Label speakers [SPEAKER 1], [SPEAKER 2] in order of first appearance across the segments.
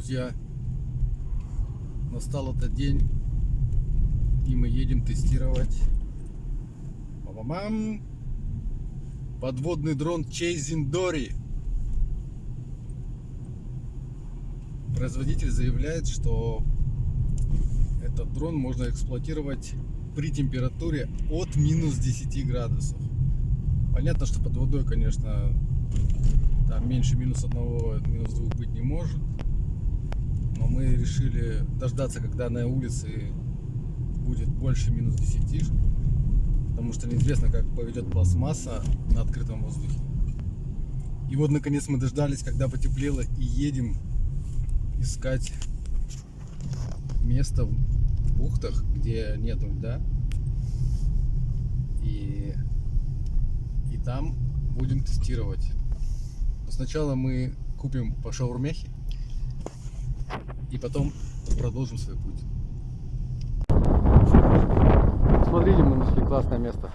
[SPEAKER 1] Друзья, настал этот день, и мы едем тестировать Ба-ба-бам! Подводный дрон Chasing Dory. Производитель заявляет, что этот дрон можно эксплуатировать при температуре от минус 10 градусов. Понятно, что под водой, конечно, там меньше минус 1, минус 2 быть не может. Но мы решили дождаться, когда на улице будет больше минус 10, потому что неизвестно, как поведет пластмасса на открытом воздухе. И вот наконец мы дождались, когда потеплело, и едем искать место в бухтах, где нету льда. И там будем тестировать. Но сначала мы купим по шаурмяхе и потом продолжим свой путь. Смотрите, мы нашли классное место.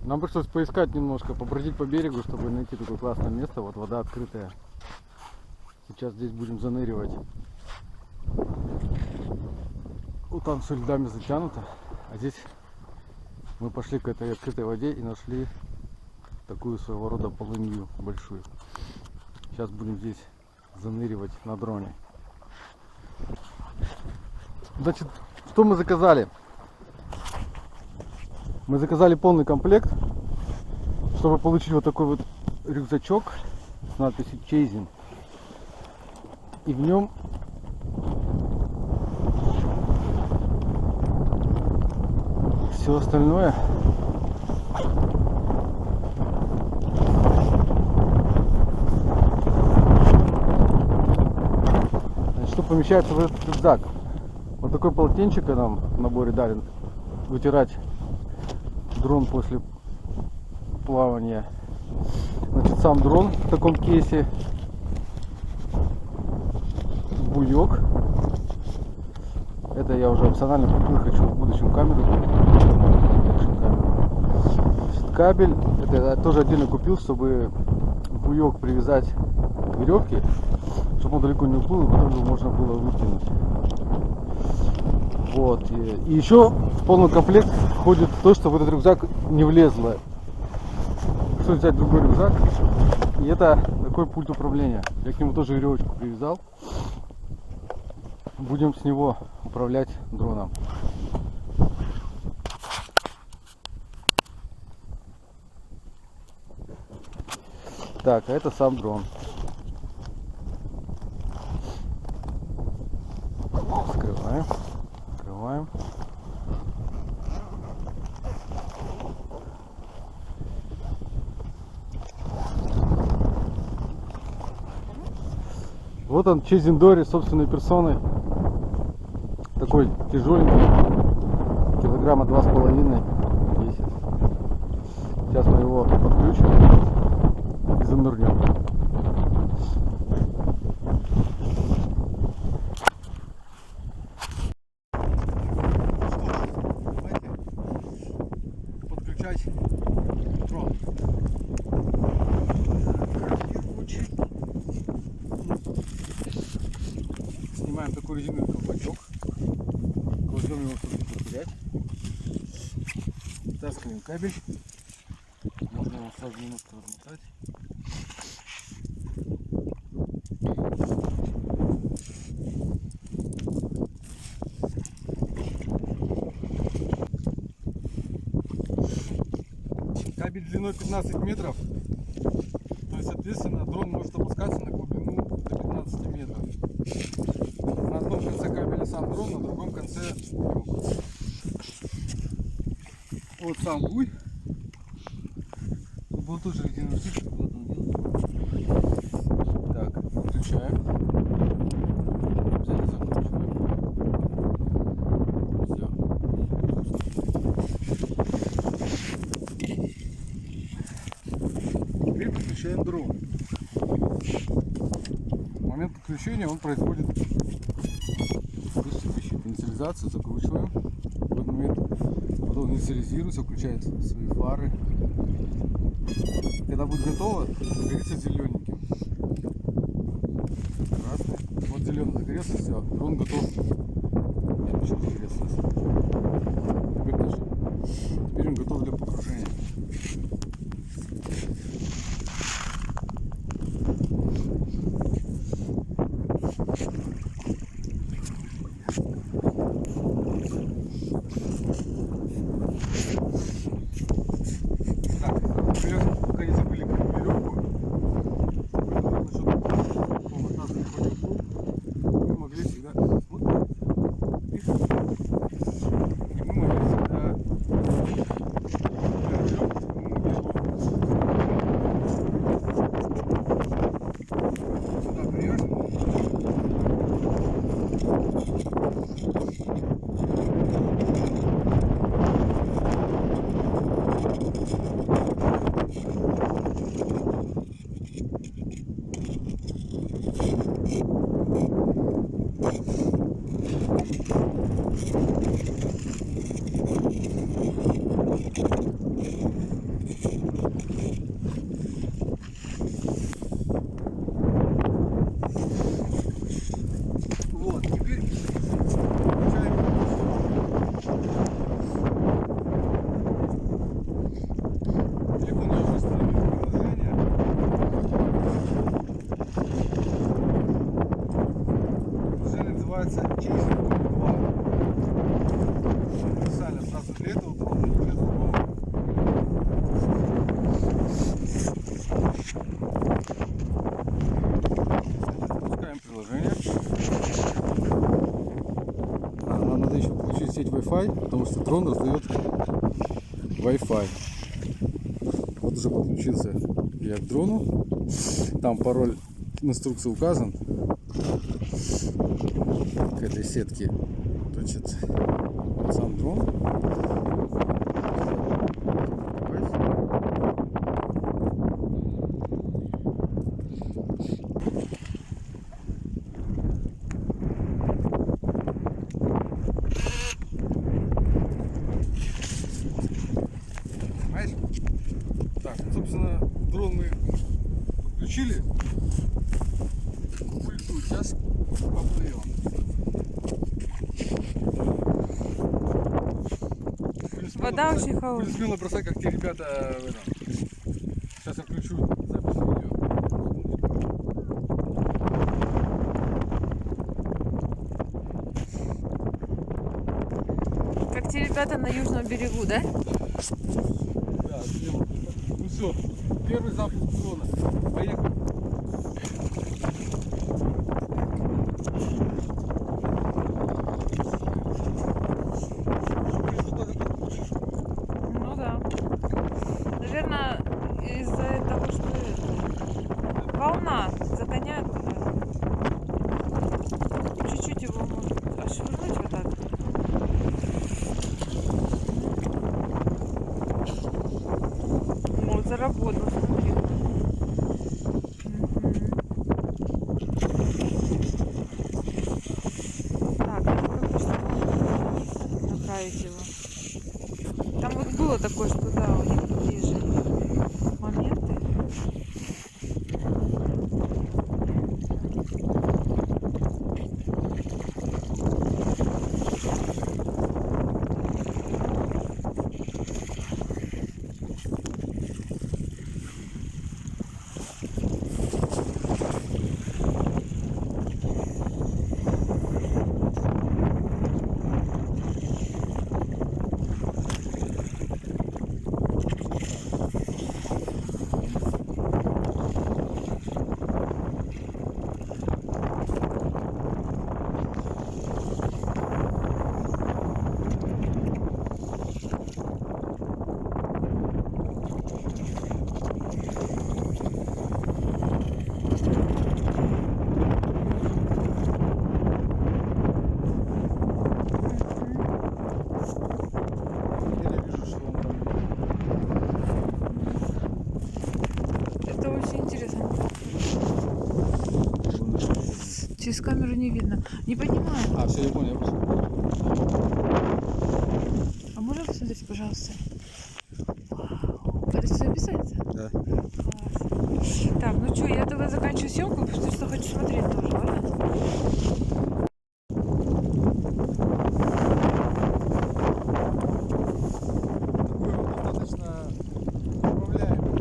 [SPEAKER 1] Нам пришлось поискать немножко, побродить по берегу, чтобы найти такое классное место. Вот вода открытая. Сейчас здесь будем заныривать. Вот там все льдами затянуто, а здесь мы пошли к этой открытой воде и нашли такую своего рода полынью большую. Сейчас будем здесь заныривать на дроне. Значит, что мы заказали? Мы заказали полный комплект, чтобы получить вот такой вот рюкзачок с надписью Chasing. И в нем все остальное. Значит, что помещается в этот рюкзак? Вот такой полотенчик нам в наборе дали, вытирать дрон после плавания. Значит, сам дрон в таком кейсе, буек. Это я уже опционально купил, хочу в будущем камеру. Кабель, это я тоже отдельно купил, чтобы буек привязать к веревке, чтобы он далеко не уплыл, и потом его можно было выкинуть. Вот. И еще в полный комплект входит то, что в этот рюкзак не влезло. Что взять другой рюкзак? И это такой пульт управления. Я к нему тоже веревочку привязал. Будем с него управлять дроном. Так, а это сам дрон. Скрываем. Открываем. Вот он, Chasing Dory собственной персоной. Такой тяжеленький, килограмма 2,5 весит. Сейчас мы его подключим и занырнем. Подключать дрон. Снимаем такой резиновый колпачок. Кладем его, чтобы не потерять. Вытаскиваем кабель. Можно его сразу немножко размотать. Кабель длиной 15 метров. То есть, соответственно, дрон может опускаться на глубину до 15 метров. На одном конце кабеля сам дрон, на другом конце буек. Вот сам буй. Был тоже резиновый штык, куда-то он делает. Так, включаем. Взяли, закручиваем. Все. Теперь подключаем дрон. В момент подключения он производит высший конденсализацию. инициализацию, закручиваем. В этот момент потом инициализируется, включает свои фары. Когда будет готово, загорится зелененьким. Красный. Вот зеленый загорелся, все, дрон готов. Еще загорелся. Теперь тоже. Теперь он готов для погружения. Пока не забыли веревку, мы могли всегда смотреть. И мы могли всегда сюда привяжем. Вот, теперь включаем. Телефон я уже установил приложение. Приложение называется Chase 2. Специально сразу для этого дрона, для другого. Запускаем приложение. Нам надо еще включить сеть Wi-Fi, потому что дрон раздает Wi-Fi. Вот уже подключился я к дрону. Там пароль в инструкции указан. К этой сетке. Значит, сам дрон. Понимаешь? Так, собственно, дрон мы подключили. Пульту. Сейчас поплывем.
[SPEAKER 2] Вода очень холодная.
[SPEAKER 1] Будем смело бросать, как те ребята в этом. Сейчас я включу запись видео.
[SPEAKER 2] Как те ребята на южном берегу, да?
[SPEAKER 1] Да, смело. Ну все, первый запуск дрона. Поехали.
[SPEAKER 2] Ну да. Наверное, из-за того, что волна загоняет туда. Чуть-чуть его может отшвырнуть вот так. Вот, заработал, смотри. Так, как же направить его? Там вот было такое, что да, у них такие же моменты. Это очень интересно. Через камеру не видно. Не понимаю.
[SPEAKER 1] А, все, я понял.
[SPEAKER 2] А можно посмотреть, пожалуйста? Вау. Это все записывается?
[SPEAKER 1] Да.
[SPEAKER 2] Класс. Так, ну что, я тогда заканчиваю съемку, потому что хочу смотреть тоже, ладно?
[SPEAKER 1] Такой вот достаточно управляемый.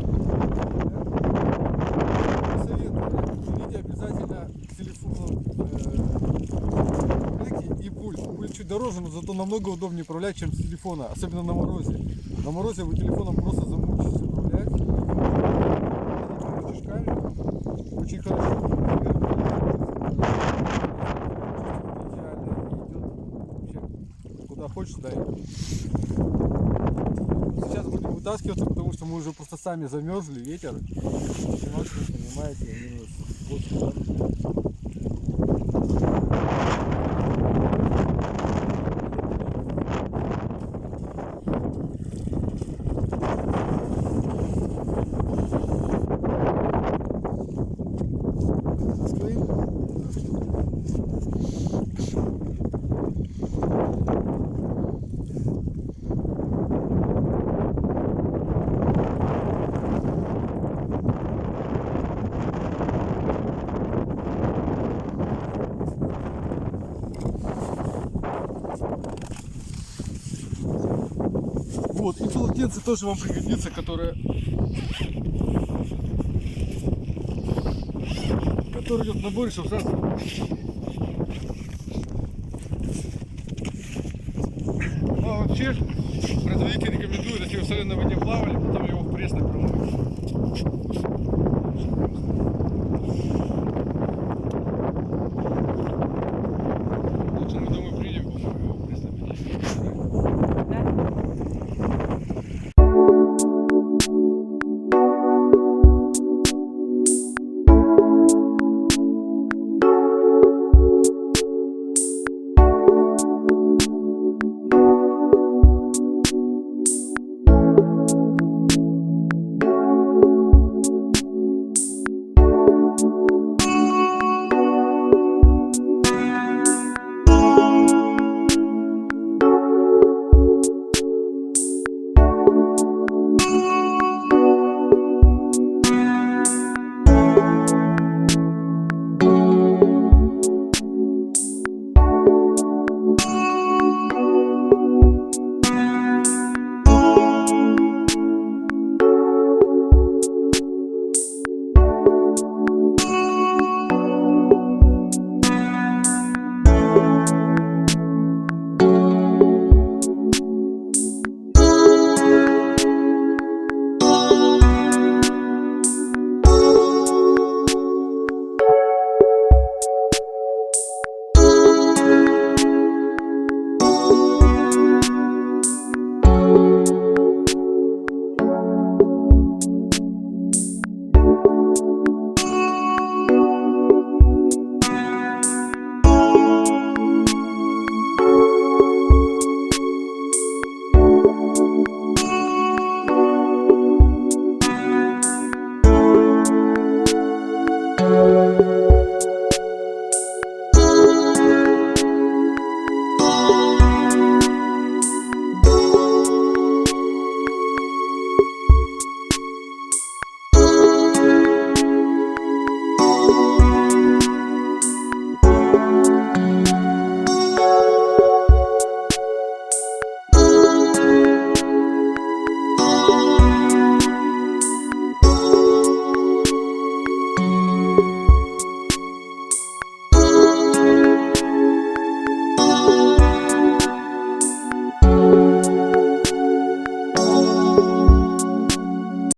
[SPEAKER 1] Советую, берите обязательно к телефону и пульт. Пульт чуть дороже, но зато намного удобнее управлять, чем с телефона, особенно на морозе. На морозе вы телефоном просто замучитесь управлять. Этими рычажками очень хорошо. Идеально идет вообще куда хочешь, да. Сейчас будем вытаскиваться, потому что мы уже просто сами замерзли, ветер. Максимум, понимаете, минус 8 градусов. Вот, и полотенце тоже вам пригодится, которое идет в наборе, чтобы сразу. Ну а вообще, производитель рекомендует, если вы в соленой воде плавали, потом его в пресс промыть. Лучше мы домой приедем, по-моему, его в пресной воде.